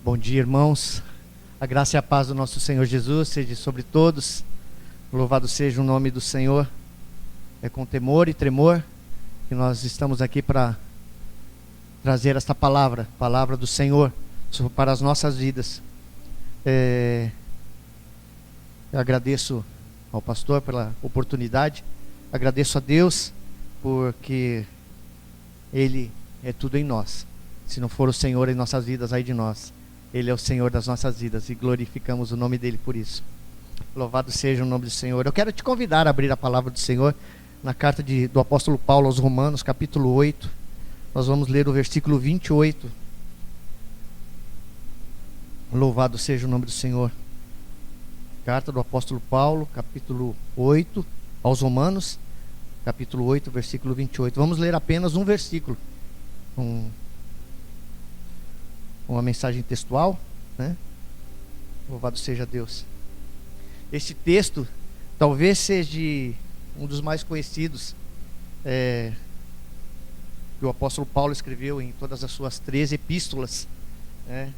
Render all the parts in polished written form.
Bom dia, irmãos. A graça e a paz do nosso Senhor Jesus seja sobre todos. Louvado seja o nome do Senhor. É com temor e tremor que nós estamos aqui para trazer esta palavra do Senhor para as nossas vidas. Eu agradeço ao pastor pela oportunidade. Agradeço a Deus porque Ele é tudo em nós. Se não for o Senhor em nossas vidas, ai de nós. Ele é o Senhor das nossas vidas e glorificamos o nome dele por isso. Louvado seja o nome do Senhor. Eu quero te convidar a abrir a palavra do Senhor na carta do apóstolo Paulo aos Romanos, capítulo 8. Nós vamos ler o versículo 28. Louvado seja o nome do Senhor. Carta do apóstolo Paulo, capítulo 8, aos Romanos, capítulo 8, versículo 28. Vamos ler apenas um versículo. Uma mensagem textual, né? Louvado seja Deus. Este texto talvez seja um dos mais conhecidos que o apóstolo Paulo escreveu em todas as suas 13 epístolas, né?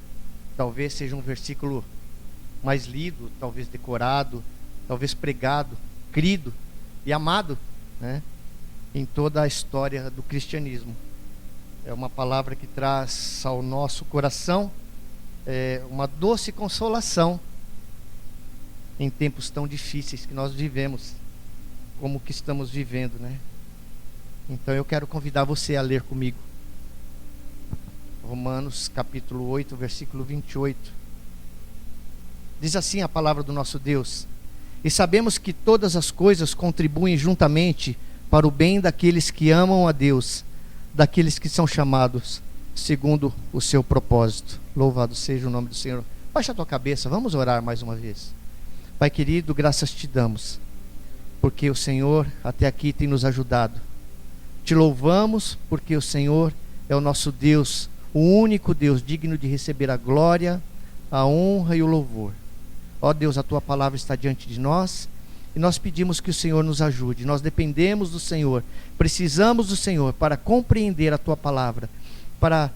Talvez seja um versículo mais lido, talvez decorado, talvez pregado, crido e amado, né? Em toda a história do cristianismo. É uma palavra que traz ao nosso coração uma doce consolação em tempos tão difíceis que nós vivemos, como que estamos vivendo, né? Então eu quero convidar você a ler comigo Romanos capítulo 8, versículo 28. Diz assim a palavra do nosso Deus: e sabemos que todas as coisas contribuem juntamente para o bem daqueles que amam a Deus, daqueles que são chamados segundo o seu propósito. Louvado seja o nome do Senhor. Baixa a tua cabeça, vamos orar mais uma vez. Pai querido, graças te damos, porque o Senhor até aqui tem nos ajudado. Te louvamos porque o Senhor é o nosso Deus, o único Deus digno de receber a glória, a honra e o louvor. Ó Deus, a tua palavra está diante de nós e nós pedimos que o Senhor nos ajude. Nós dependemos do Senhor, precisamos do Senhor para compreender a tua palavra, para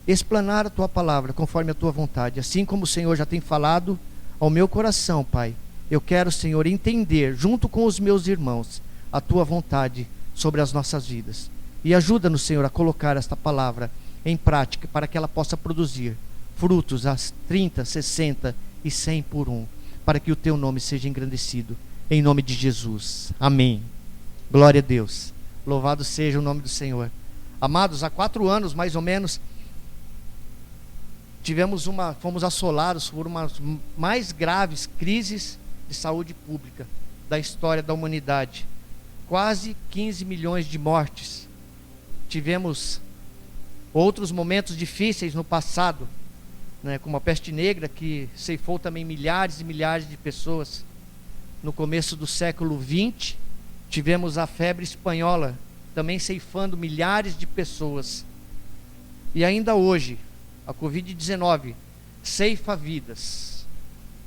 explanar a tua palavra conforme a tua vontade. Assim como o Senhor já tem falado ao meu coração, Pai, eu quero, Senhor, entender junto com os meus irmãos a tua vontade sobre as nossas vidas. E ajuda-nos, Senhor, a colocar esta palavra em prática para que ela possa produzir frutos a 30, 60 e 100 por um, para que o teu nome seja engrandecido. Em nome de Jesus, amém. Glória a Deus, louvado seja o nome do Senhor. Amados, há 4 anos mais ou menos, fomos assolados por uma das mais graves crises de saúde pública da história da humanidade. Quase 15 milhões de mortes. Tivemos outros momentos difíceis no passado, né, como a peste negra, que ceifou também milhares e milhares de pessoas. No começo do século XX, tivemos a febre espanhola, também ceifando milhares de pessoas. E ainda hoje, a Covid-19 ceifa vidas.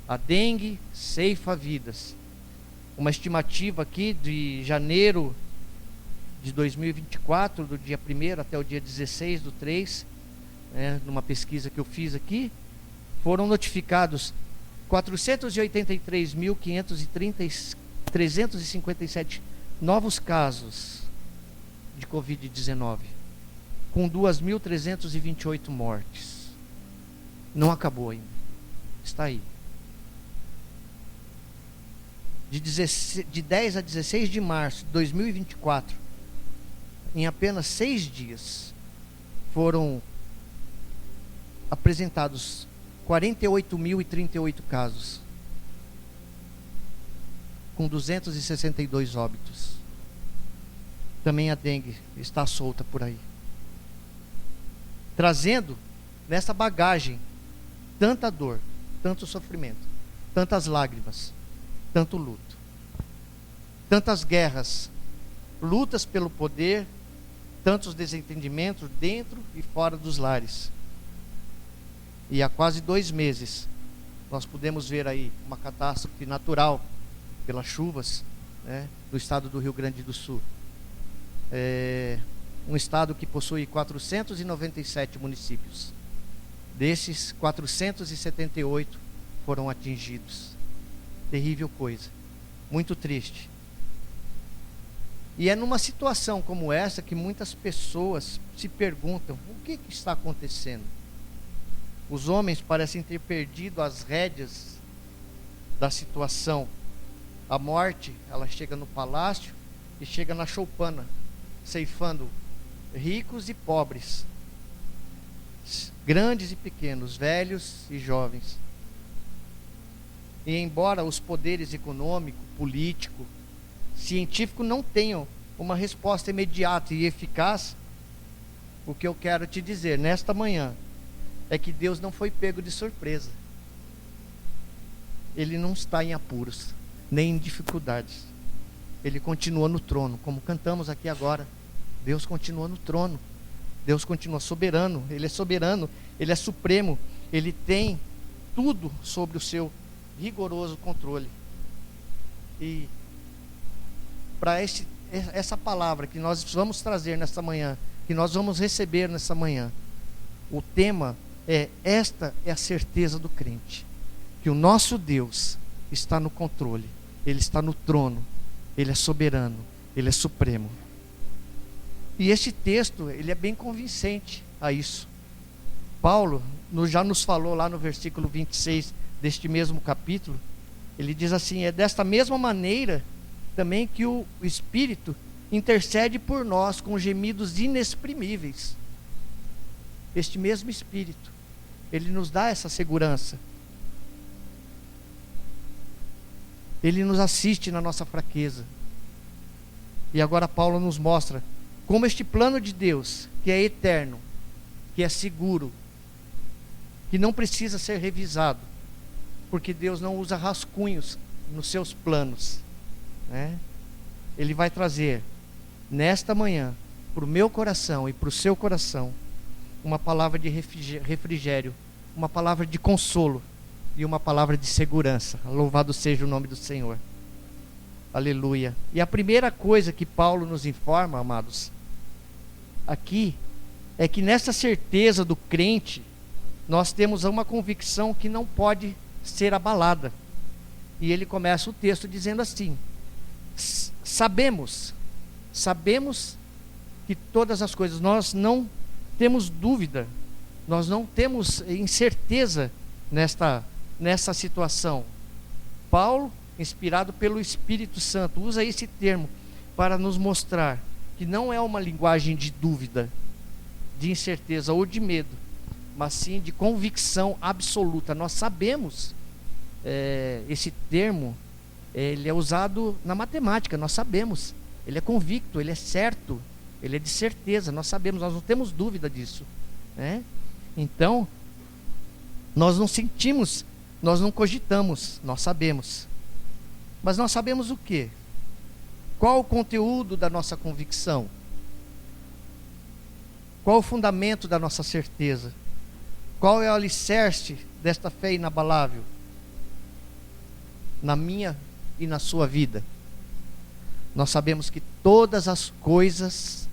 A dengue ceifa vidas. Uma estimativa aqui de janeiro de 2024, do dia 1º até o dia 16 do 3, numa pesquisa que eu fiz aqui, foram notificados 483.357 novos casos de Covid-19, com 2.328 mortes. Não acabou ainda, está aí. De 10 a 16 de março de 2024, em apenas 6 dias, foram apresentados 48.038 casos, com 262 óbitos. Também a dengue está solta por aí, trazendo nessa bagagem tanta dor, tanto sofrimento, tantas lágrimas, tanto luto, tantas guerras, lutas pelo poder, tantos desentendimentos dentro e fora dos lares. E há quase 2 meses nós pudemos ver aí uma catástrofe natural pelas chuvas, né, do estado do Rio Grande do Sul. Um estado que possui 497 municípios. Desses, 478 foram atingidos. Terrível coisa, muito triste. E é numa situação como essa que muitas pessoas se perguntam: o que está acontecendo? Os homens parecem ter perdido as rédeas da situação. A morte, ela chega no palácio e chega na choupana, ceifando ricos e pobres, grandes e pequenos, velhos e jovens. E embora os poderes econômico, político, científico não tenham uma resposta imediata e eficaz, o que eu quero te dizer nesta manhã é que Deus não foi pego de surpresa. Ele não está em apuros, nem em dificuldades. Ele continua no trono, como cantamos aqui agora. Deus continua no trono. Deus continua soberano. Ele é soberano, Ele é supremo. Ele tem tudo sobre o seu rigoroso controle. E para essa palavra que nós vamos trazer nesta manhã, que nós vamos receber nessa manhã, o tema é: esta é a certeza do crente, que o nosso Deus está no controle, Ele está no trono, Ele é soberano, Ele é supremo. E este texto, ele é bem convincente a isso. Paulo já nos falou lá no versículo 26 deste mesmo capítulo. Ele diz assim: é desta mesma maneira também que o Espírito intercede por nós com gemidos inexprimíveis. Este mesmo Espírito, ele nos dá essa segurança. Ele nos assiste na nossa fraqueza. E agora Paulo nos mostra como este plano de Deus, que é eterno, que é seguro, que não precisa ser revisado, porque Deus não usa rascunhos nos seus planos, né? Ele vai trazer nesta manhã para o meu coração e para o seu coração uma palavra de refrigério, uma palavra de consolo e uma palavra de segurança. Louvado seja o nome do Senhor. Aleluia. E a primeira coisa que Paulo nos informa, amados, aqui, é que nessa certeza do crente, nós temos uma convicção que não pode ser abalada. E ele começa o texto dizendo assim: sabemos que todas as coisas, nós não temos dúvida, nós não temos incerteza nessa situação. Paulo, inspirado pelo Espírito Santo, usa esse termo para nos mostrar que não é uma linguagem de dúvida, de incerteza ou de medo, mas sim de convicção absoluta. Nós sabemos, esse termo, ele é usado na matemática, nós sabemos, ele é convicto, ele é certo, ele é de certeza, nós sabemos, nós não temos dúvida disso, né? Então, nós não sentimos, nós não cogitamos, nós sabemos. Mas nós sabemos o quê? Qual o conteúdo da nossa convicção? Qual o fundamento da nossa certeza? Qual é o alicerce desta fé inabalável na minha e na sua vida? Nós sabemos que todas as coisas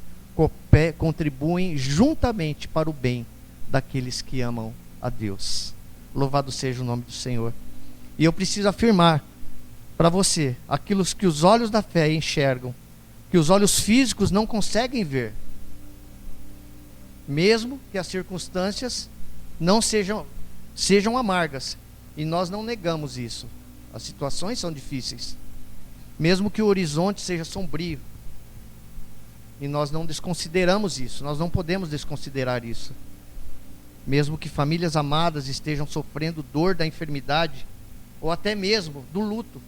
contribuem juntamente para o bem daqueles que amam a Deus. Louvado seja o nome do Senhor. E eu preciso afirmar para você aquilo que os olhos da fé enxergam, que os olhos físicos não conseguem ver, mesmo que as circunstâncias não sejam amargas, e nós não negamos isso. As situações são difíceis, mesmo que o horizonte seja sombrio, e nós não desconsideramos isso, nós não podemos desconsiderar isso. Mesmo que famílias amadas estejam sofrendo dor da enfermidade, ou até mesmo do luto,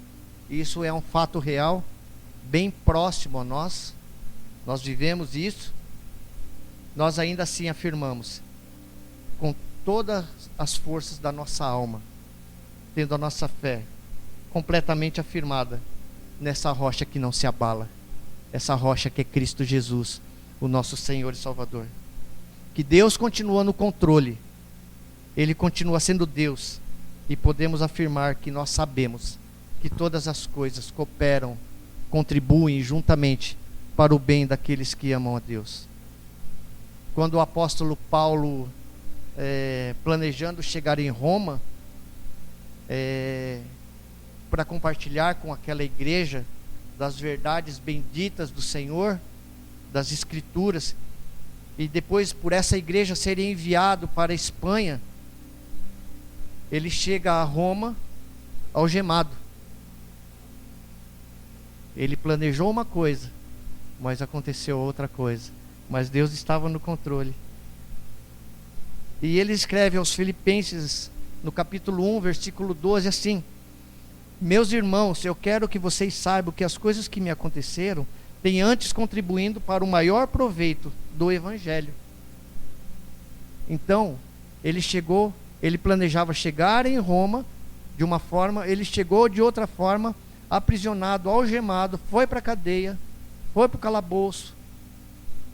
isso é um fato real, bem próximo a nós, nós vivemos isso, nós ainda assim afirmamos, com todas as forças da nossa alma, tendo a nossa fé completamente afirmada nessa rocha que não se abala, essa rocha que é Cristo Jesus, o nosso Senhor e Salvador. Que Deus continua no controle, Ele continua sendo Deus, e podemos afirmar que nós sabemos que todas as coisas cooperam, contribuem juntamente para o bem daqueles que amam a Deus. Quando o apóstolo Paulo planejando chegar em Roma, para compartilhar com aquela igreja das verdades benditas do Senhor, das Escrituras, e depois por essa igreja ser enviado para a Espanha, ele chega a Roma algemado. Ele planejou uma coisa, mas aconteceu outra coisa. Mas Deus estava no controle. E ele escreve aos Filipenses, no capítulo 1, versículo 12, assim: meus irmãos, eu quero que vocês saibam que as coisas que me aconteceram têm antes contribuindo para o maior proveito do Evangelho. Então, ele planejava chegar em Roma de uma forma, ele chegou de outra forma, aprisionado, algemado, foi para a cadeia, foi para o calabouço,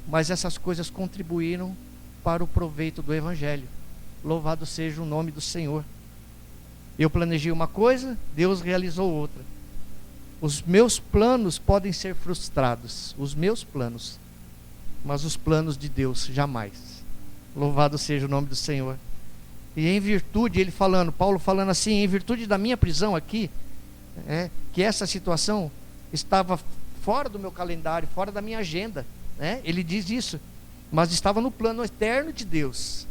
mas essas coisas contribuíram para o proveito do Evangelho. Louvado seja o nome do Senhor. Eu planejei uma coisa, Deus realizou outra. Os meus planos podem ser frustrados, os meus planos, mas os planos de Deus jamais. Louvado seja o nome do Senhor. E em virtude, Paulo falando assim, em virtude da minha prisão aqui, que essa situação estava fora do meu calendário, fora da minha agenda, ele diz isso, mas estava no plano eterno de Deus,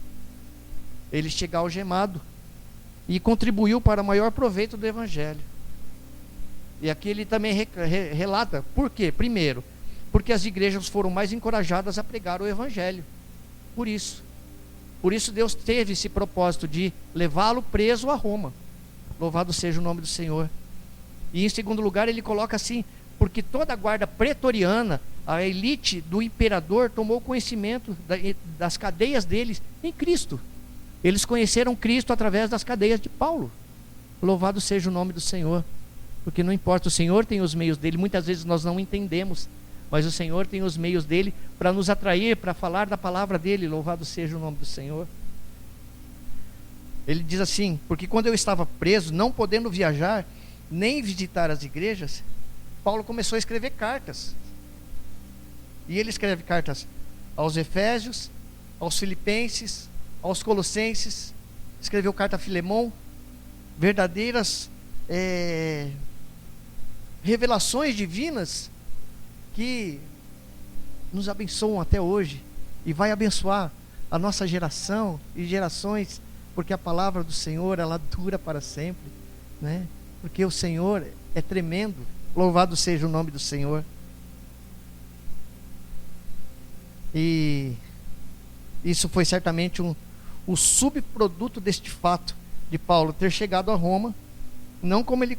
ele chegar algemado, e contribuiu para o maior proveito do Evangelho. E aqui ele também relata, por quê? Primeiro, porque as igrejas foram mais encorajadas a pregar o Evangelho. Por isso Deus teve esse propósito de levá-lo preso a Roma. Louvado seja o nome do Senhor. E em segundo lugar ele coloca assim, porque toda a guarda pretoriana, a elite do imperador, tomou conhecimento das cadeias deles em Cristo. Eles conheceram Cristo através das cadeias de Paulo. Louvado seja o nome do Senhor. Porque não importa, o Senhor tem os meios dele. Muitas vezes nós não entendemos, mas o Senhor tem os meios dele para nos atrair, para falar da palavra dele. Louvado seja o nome do Senhor. Ele diz assim, porque quando eu estava preso, não podendo viajar, nem visitar as igrejas, Paulo começou a escrever cartas. E ele escreve cartas aos Efésios, aos Filipenses, aos Colossenses, escreveu carta a Filemão, verdadeiras revelações divinas que nos abençoam até hoje e vai abençoar a nossa geração e gerações, porque a palavra do Senhor, ela dura para sempre, porque o Senhor é tremendo. Louvado seja o nome do Senhor. E isso foi certamente o subproduto deste fato de Paulo ter chegado a Roma, não como ele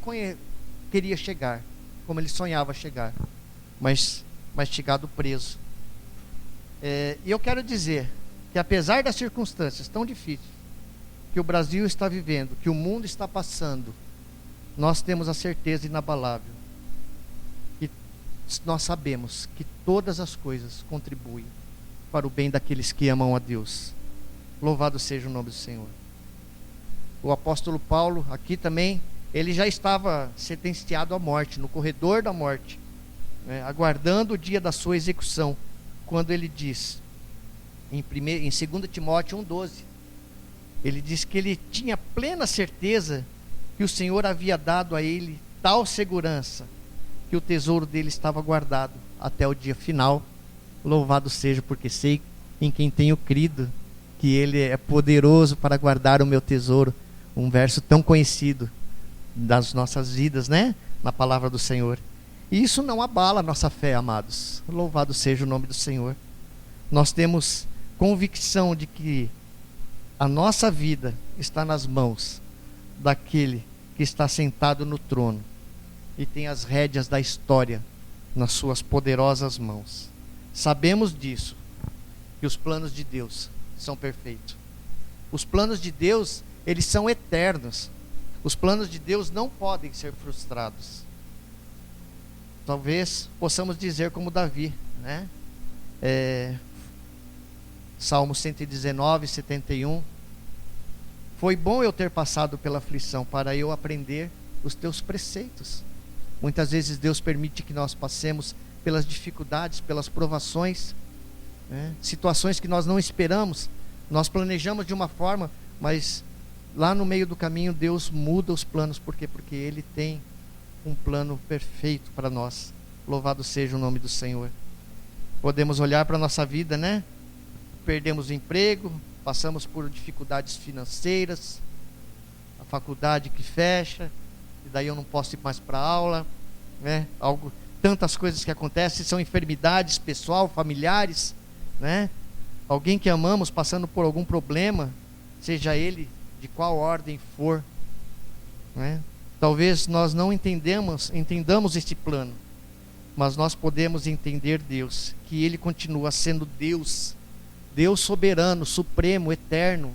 queria chegar, como ele sonhava chegar, mas chegado preso. E eu quero dizer que apesar das circunstâncias tão difíceis que o Brasil está vivendo, que o mundo está passando, nós temos a certeza inabalável que nós sabemos que todas as coisas contribuem para o bem daqueles que amam a Deus. Louvado seja o nome do Senhor. O apóstolo Paulo, aqui também, ele já estava sentenciado à morte, no corredor da morte, aguardando o dia da sua execução, quando ele diz, em 2 Timóteo 1,12, ele diz que ele tinha plena certeza que o Senhor havia dado a ele tal segurança, que o tesouro dele estava guardado até o dia final. Louvado seja, porque sei em quem tenho crido, que Ele é poderoso para guardar o meu tesouro. Um verso tão conhecido das nossas vidas, na palavra do Senhor. E isso não abala a nossa fé, amados. Louvado seja o nome do Senhor. Nós temos convicção de que a nossa vida está nas mãos daquele que está sentado no trono e tem as rédeas da história nas suas poderosas mãos. Sabemos disso, que os planos de Deus são perfeitos. Os planos de Deus, eles são eternos. Os planos de Deus não podem ser frustrados. Talvez possamos dizer como Davi, Salmo 119, 71. Foi bom eu ter passado pela aflição, para eu aprender os teus preceitos. Muitas vezes Deus permite que nós passemos pelas dificuldades, pelas provações, situações que nós não esperamos. Nós planejamos de uma forma, mas lá no meio do caminho Deus muda os planos. Por quê? Porque Ele tem um plano perfeito para nós. Louvado seja o nome do Senhor. Podemos olhar para a nossa vida, né? Perdemos o emprego, passamos por dificuldades financeiras, a faculdade que fecha, e daí eu não posso ir mais para a aula, né? Tantas coisas que acontecem, são enfermidades pessoal, familiares, né? Alguém que amamos passando por algum problema, seja ele de qual ordem for, né? Talvez nós não entendamos este plano, mas nós podemos entender Deus, que Ele continua sendo Deus, Deus soberano, supremo, eterno,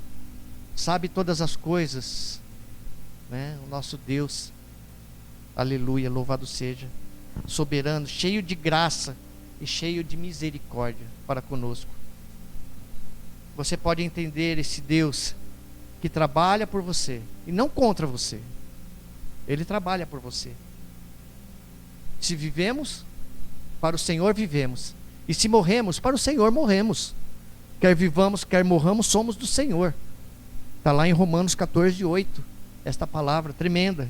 sabe todas as coisas, né? O nosso Deus, aleluia, louvado seja, soberano, cheio de graça e cheio de misericórdia para conosco. Você pode entender esse Deus que trabalha por você e não contra você. Ele trabalha por você. Se vivemos, para o Senhor vivemos. E se morremos, para o Senhor morremos. Quer vivamos, quer morramos, somos do Senhor. Está lá em Romanos 14:8. Esta palavra tremenda.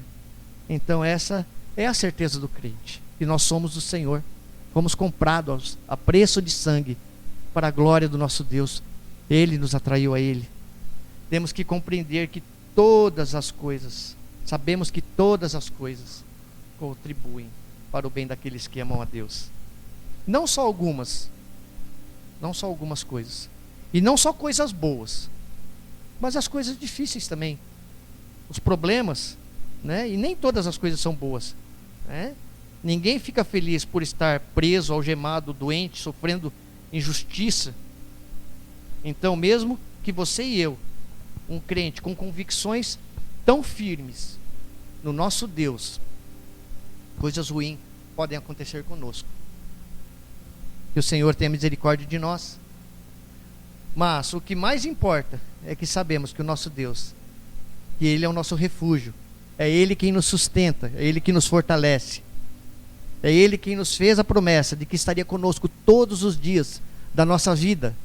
Então essa é a certeza do crente, que nós somos do Senhor. Fomos comprados a preço de sangue, para a glória do nosso Deus. Ele nos atraiu a Ele. Temos que compreender que todas as coisas, sabemos que todas as coisas contribuem para o bem daqueles que amam a Deus. Não só algumas coisas. E não só coisas boas, mas as coisas difíceis também. Os problemas, né? E nem todas as coisas são boas, né? Ninguém fica feliz por estar preso, algemado, doente, sofrendo injustiça. Então, mesmo que você e eu, um crente com convicções tão firmes no nosso Deus, coisas ruins podem acontecer conosco. Que o Senhor tenha misericórdia de nós. Mas o que mais importa é que sabemos que o nosso Deus, que Ele é o nosso refúgio, é Ele quem nos sustenta, é Ele que nos fortalece, é Ele quem nos fez a promessa de que estaria conosco todos os dias da nossa vida,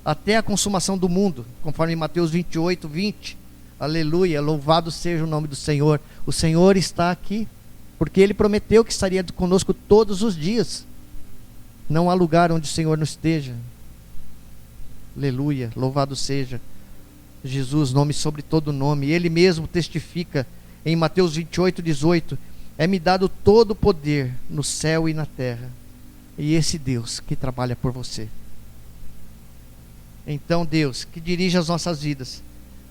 até a consumação do mundo, conforme Mateus 28:20. Aleluia, louvado seja o nome do Senhor. O Senhor está aqui, porque Ele prometeu que estaria conosco todos os dias. Não há lugar onde o Senhor não esteja. Aleluia, louvado seja Jesus, nome sobre todo nome. Ele mesmo testifica em Mateus 28:18: é-me dado todo o poder no céu e na terra. E esse Deus que trabalha por você. Então Deus, que dirige as nossas vidas,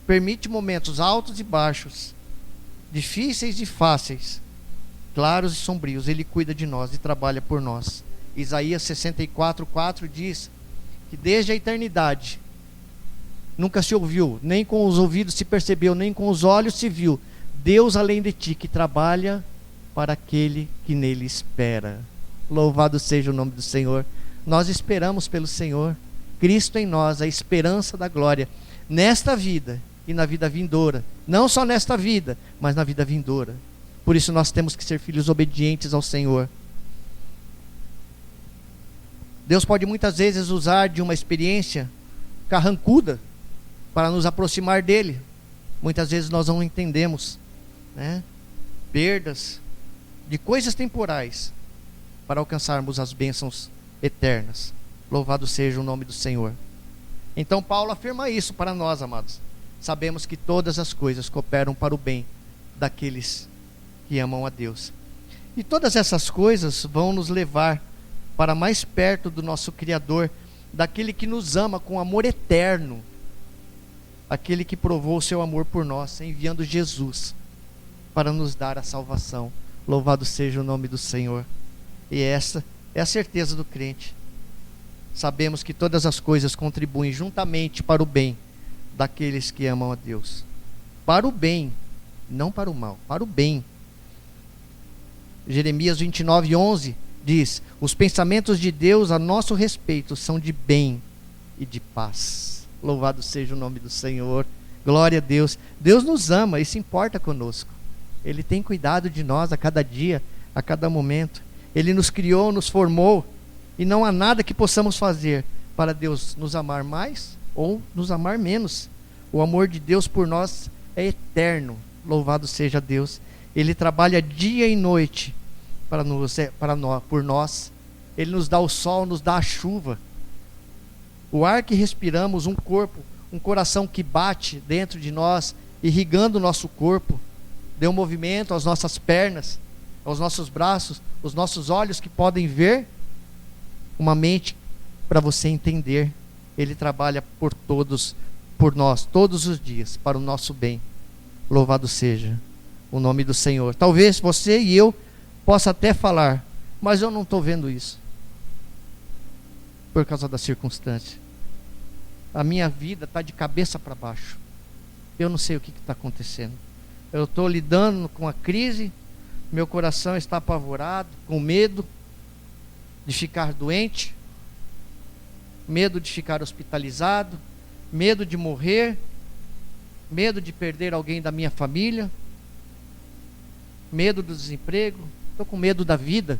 permite momentos altos e baixos, difíceis e fáceis, claros e sombrios. Ele cuida de nós e trabalha por nós. Isaías 64:4 diz que desde a eternidade nunca se ouviu, nem com os ouvidos se percebeu, nem com os olhos se viu, Deus além de ti, que trabalha para aquele que nele espera. Louvado seja o nome do Senhor. Nós esperamos pelo Senhor, Cristo em nós, a esperança da glória, nesta vida e na vida vindoura. Não só nesta vida, mas na vida vindoura. Por isso nós temos que ser filhos obedientes ao Senhor. Deus pode muitas vezes usar de uma experiência carrancuda para nos aproximar dele. Muitas vezes nós não entendemos, né? Perdas de coisas temporais para alcançarmos as bênçãos eternas. Louvado seja o nome do Senhor. Então Paulo afirma isso para nós, amados. Sabemos que todas as coisas cooperam para o bem daqueles que amam a Deus. E todas essas coisas vão nos levar para mais perto do nosso Criador, daquele que nos ama com amor eterno, aquele que provou o seu amor por nós, enviando Jesus para nos dar a salvação. Louvado seja o nome do Senhor. E essa é a certeza do crente. Sabemos que todas as coisas contribuem juntamente para o bem daqueles que amam a Deus. Para o bem, não para o mal, para o bem. Jeremias 29:11 diz: os pensamentos de Deus a nosso respeito são de bem e de paz. Louvado seja o nome do Senhor. Glória a Deus. Deus nos ama e se importa conosco. Ele tem cuidado de nós a cada dia, a cada momento. Ele nos criou, nos formou, e não há nada que possamos fazer para Deus nos amar mais ou nos amar menos. O amor de Deus por nós é eterno. Louvado seja Deus. Ele trabalha dia e noite por nós. Ele nos dá o sol, nos dá a chuva. O ar que respiramos, um corpo, um coração que bate dentro de nós, irrigando o nosso corpo, deu movimento às nossas pernas, aos nossos braços, os nossos olhos que podem ver, uma mente para você entender. Ele trabalha por nós, todos os dias, para o nosso bem. Louvado seja o nome do Senhor. Talvez você e eu possa até falar, mas eu não estou vendo isso, por causa da circunstância. A minha vida está de cabeça para baixo. Eu não sei o que está acontecendo. Eu estou lidando com a crise, meu coração está apavorado, com medo de ficar doente, medo de ficar hospitalizado, medo de morrer, medo de perder alguém da minha família, medo do desemprego, estou com medo da vida.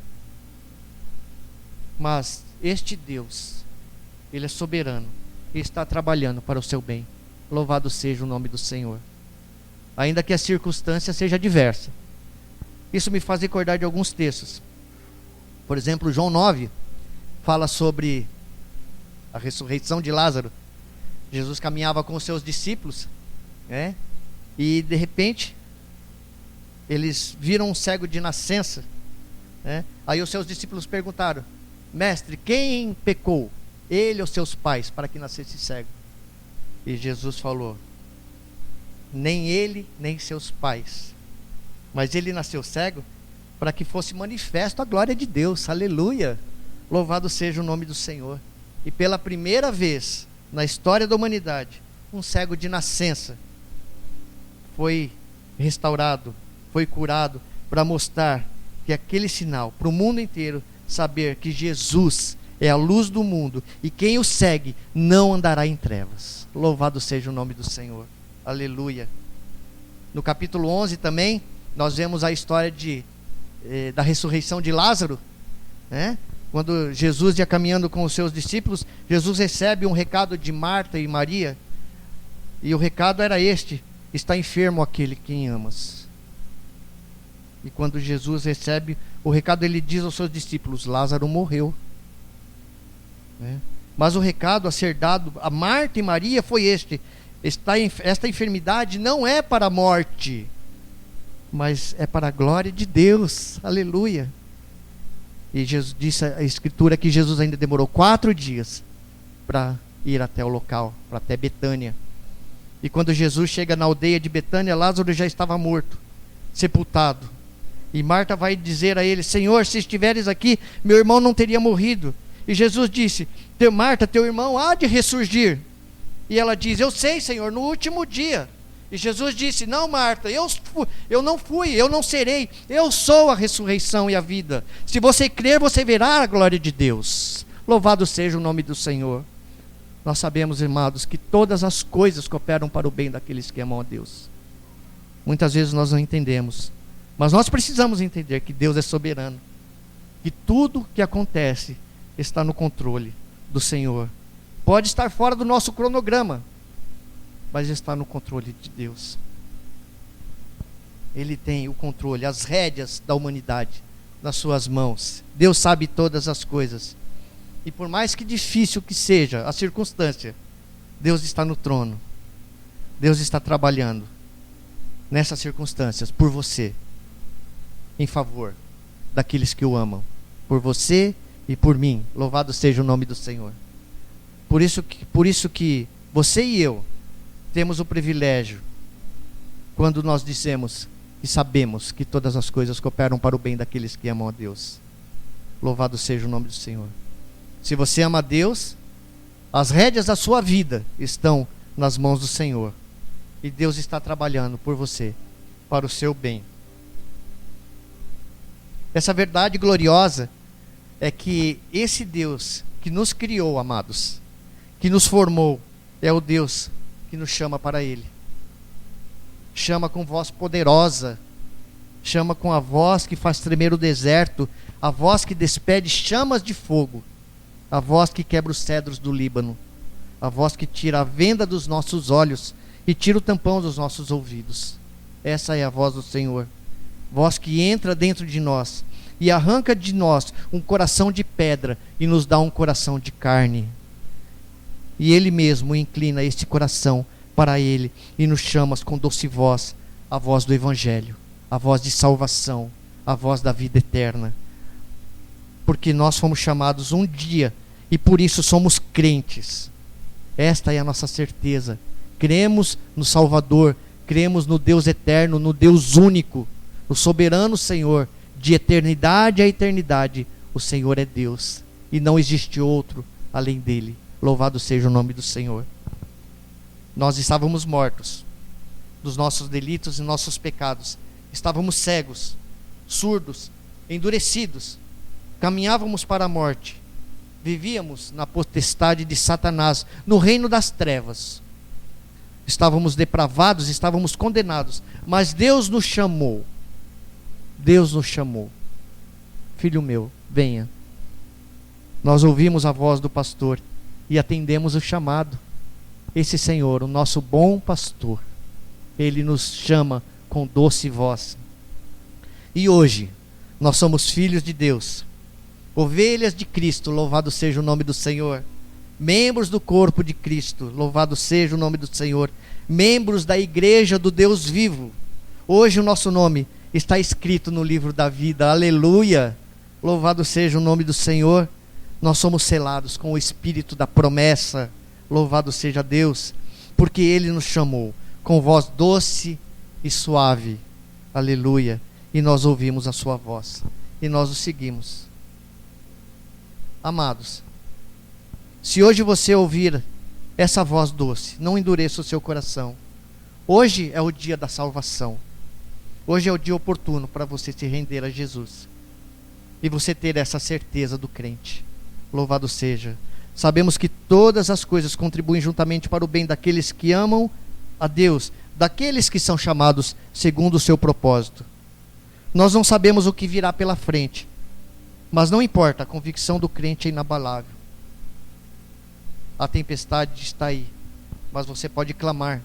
Mas este Deus, Ele é soberano e está trabalhando para o seu bem. Louvado seja o nome do Senhor. Ainda que a circunstância seja diversa. Isso me faz recordar de alguns textos. Por exemplo, João 9 fala sobre a ressurreição de Lázaro. Jesus caminhava com os seus discípulos, né? E de repente eles viram um cego de nascença, né? Aí os seus discípulos perguntaram: mestre, quem pecou? Ele ou seus pais, para que nascesse cego? E Jesus falou: nem ele, nem seus pais, mas ele nasceu cego para que fosse manifesto a glória de Deus. Aleluia, louvado seja o nome do Senhor. E pela primeira vez na história da humanidade, um cego de nascença foi restaurado, foi curado, para mostrar que aquele sinal, para o mundo inteiro saber que Jesus é a luz do mundo, e quem o segue não andará em trevas. Louvado seja o nome do Senhor. Aleluia. No capítulo 11 também, nós vemos a história da ressurreição de Lázaro, né? Quando Jesus ia caminhando com os seus discípulos, Jesus recebe um recado de Marta e Maria, e o recado era este: está enfermo aquele quem amas. E quando Jesus recebe o recado, ele diz aos seus discípulos: Lázaro morreu, né? Mas o recado a ser dado a Marta e Maria foi este: esta enfermidade não é para a morte, mas é para a glória de Deus. Aleluia. E Jesus, disse a Escritura que Jesus ainda demorou 4 dias para ir até o local, para até Betânia. E quando Jesus chega na aldeia de Betânia, Lázaro já estava morto, sepultado. E Marta vai dizer a ele: Senhor, se estiveres aqui, meu irmão não teria morrido. E Jesus disse: Marta, teu irmão há de ressurgir. E ela diz: eu sei, Senhor, no último dia. E Jesus disse: não, Marta, eu não fui, eu não serei, eu sou a ressurreição e a vida. Se você crer, você verá a glória de Deus. Louvado seja o nome do Senhor. Nós sabemos, amados, que todas as coisas cooperam para o bem daqueles que amam a Deus. Muitas vezes nós não entendemos, mas nós precisamos entender que Deus é soberano, que tudo que acontece está no controle do Senhor. Pode estar fora do nosso cronograma, mas está no controle de Deus. Ele tem o controle, as rédeas da humanidade nas suas mãos. Deus sabe todas as coisas. E por mais que difícil que seja a circunstância, Deus está no trono. Deus está trabalhando nessas circunstâncias por você, em favor daqueles que o amam, por você e por mim. Louvado seja o nome do Senhor. Por isso que você e eu temos o privilégio, quando nós dizemos e sabemos que todas as coisas cooperam para o bem daqueles que amam a Deus. Louvado seja o nome do Senhor. Se você ama a Deus, as rédeas da sua vida estão nas mãos do Senhor, e Deus está trabalhando por você, para o seu bem. Essa verdade gloriosa é que esse Deus que nos criou, amados, que nos formou, é o Deus que nos chama para Ele. Chama com voz poderosa, chama com a voz que faz tremer o deserto, a voz que despede chamas de fogo, a voz que quebra os cedros do Líbano, a voz que tira a venda dos nossos olhos e tira o tampão dos nossos ouvidos. Essa é a voz do Senhor, voz que entra dentro de nós e arranca de nós um coração de pedra e nos dá um coração de carne. E Ele mesmo inclina este coração para Ele e nos chama com doce voz, a voz do Evangelho, a voz de salvação, a voz da vida eterna. Porque nós fomos chamados um dia e por isso somos crentes. Esta é a nossa certeza. Cremos no Salvador, cremos no Deus eterno, no Deus único, no soberano Senhor, de eternidade a eternidade. O Senhor é Deus e não existe outro além dele. Louvado seja o nome do Senhor. Nós estávamos mortos dos nossos delitos e nossos pecados. Estávamos cegos, surdos, endurecidos. Caminhávamos para a morte. Vivíamos na potestade de Satanás, no reino das trevas. Estávamos depravados, estávamos condenados. Mas Deus nos chamou. Deus nos chamou. Filho meu, venha. Nós ouvimos a voz do pastor e atendemos o chamado. Esse Senhor, o nosso bom pastor, Ele nos chama com doce voz. E hoje, nós somos filhos de Deus, ovelhas de Cristo, louvado seja o nome do Senhor. Membros do corpo de Cristo, louvado seja o nome do Senhor. Membros da igreja do Deus vivo. Hoje o nosso nome está escrito no livro da vida, aleluia. Louvado seja o nome do Senhor. Nós somos selados com o Espírito da promessa, louvado seja Deus, porque Ele nos chamou com voz doce e suave, aleluia, e nós ouvimos a sua voz, e nós o seguimos. Amados, se hoje você ouvir essa voz doce, não endureça o seu coração. Hoje é o dia da salvação, hoje é o dia oportuno para você se render a Jesus, e você ter essa certeza do crente. Louvado seja. Sabemos que todas as coisas contribuem juntamente para o bem daqueles que amam a Deus, daqueles que são chamados segundo o seu propósito. Nós não sabemos o que virá pela frente, mas não importa, a convicção do crente é inabalável. A tempestade está aí, mas você pode clamar: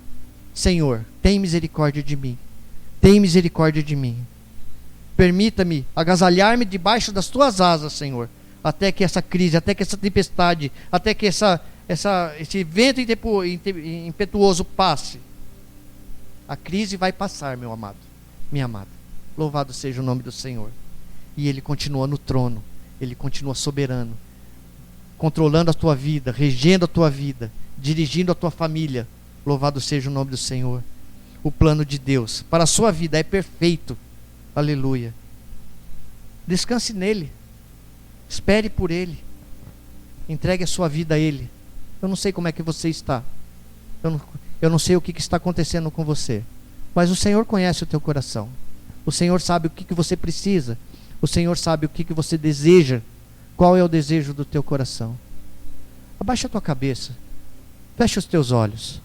Senhor, tem misericórdia de mim, tem misericórdia de mim. Permita-me agasalhar-me debaixo das tuas asas, Senhor, até que essa crise, até que essa tempestade, até que esse vento impetuoso passe. A crise vai passar, meu amado, minha amada. Louvado seja o nome do Senhor. E Ele continua no trono, Ele continua soberano, controlando a tua vida, regendo a tua vida, dirigindo a tua família. Louvado seja o nome do Senhor. O plano de Deus para a sua vida é perfeito, aleluia. Descanse nele. Espere por Ele. Entregue a sua vida a Ele. Eu não sei como é que você está. Eu não sei o que está acontecendo com você. Mas o Senhor conhece o teu coração. O Senhor sabe o que você precisa. O Senhor sabe o que você deseja. Qual é o desejo do teu coração? Abaixa a tua cabeça. Fecha os teus olhos.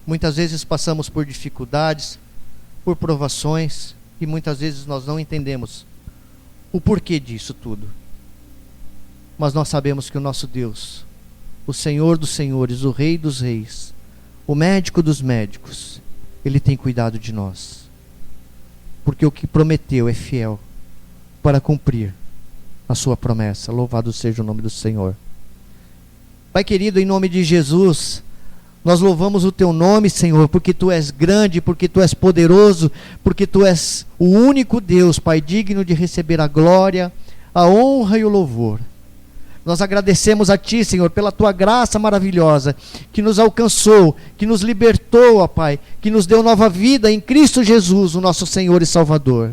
Muitas vezes passamos por dificuldades, por provações, e muitas vezes nós não entendemos o porquê disso tudo. Mas nós sabemos que o nosso Deus, o Senhor dos senhores, o Rei dos reis, o médico dos médicos, Ele tem cuidado de nós. Porque o que prometeu é fiel para cumprir a sua promessa. Louvado seja o nome do Senhor. Pai querido, em nome de Jesus, nós louvamos o teu nome, Senhor, porque tu és grande, porque tu és poderoso, porque tu és o único Deus, Pai, digno de receber a glória, a honra e o louvor. Nós agradecemos a ti, Senhor, pela tua graça maravilhosa, que nos alcançou, que nos libertou, ó Pai, que nos deu nova vida em Cristo Jesus, o nosso Senhor e Salvador.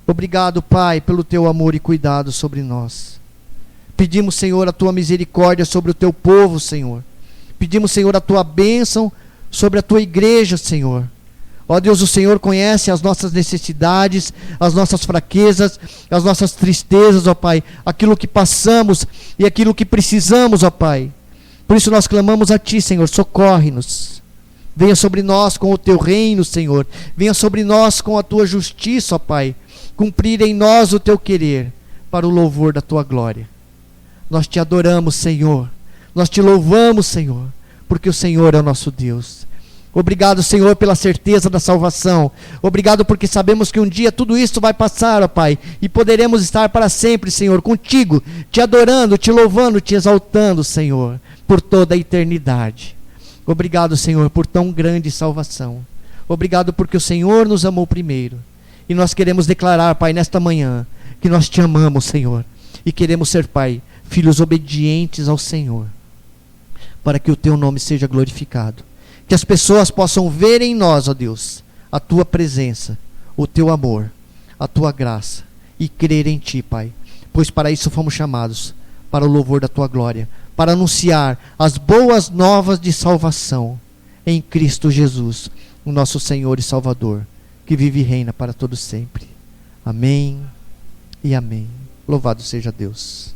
Obrigado, Pai, pelo teu amor e cuidado sobre nós. Pedimos, Senhor, a tua misericórdia sobre o teu povo, Senhor. Pedimos, Senhor, a tua bênção sobre a tua igreja, Senhor. Ó Deus, o Senhor conhece as nossas necessidades, as nossas fraquezas, as nossas tristezas, ó Pai, aquilo que passamos e aquilo que precisamos, ó Pai. Por isso nós clamamos a ti, Senhor, socorre-nos. Venha sobre nós com o teu reino, Senhor. Venha sobre nós com a tua justiça, ó Pai. Cumprir em nós o teu querer, para o louvor da tua glória. Nós te adoramos, Senhor. Nós te louvamos, Senhor, porque o Senhor é o nosso Deus. Obrigado, Senhor, pela certeza da salvação. Obrigado porque sabemos que um dia tudo isso vai passar, ó Pai, e poderemos estar para sempre, Senhor, contigo, te adorando, te louvando, te exaltando, Senhor, por toda a eternidade. Obrigado, Senhor, por tão grande salvação. Obrigado porque o Senhor nos amou primeiro. E nós queremos declarar, Pai, nesta manhã, que nós te amamos, Senhor, e queremos ser, Pai, filhos obedientes ao Senhor, para que o teu nome seja glorificado. Que as pessoas possam ver em nós, ó Deus, a tua presença, o teu amor, a tua graça, e crer em ti, Pai, pois para isso fomos chamados, para o louvor da tua glória, para anunciar as boas novas de salvação em Cristo Jesus, o nosso Senhor e Salvador, que vive e reina para todo sempre. Amém e amém. Louvado seja Deus.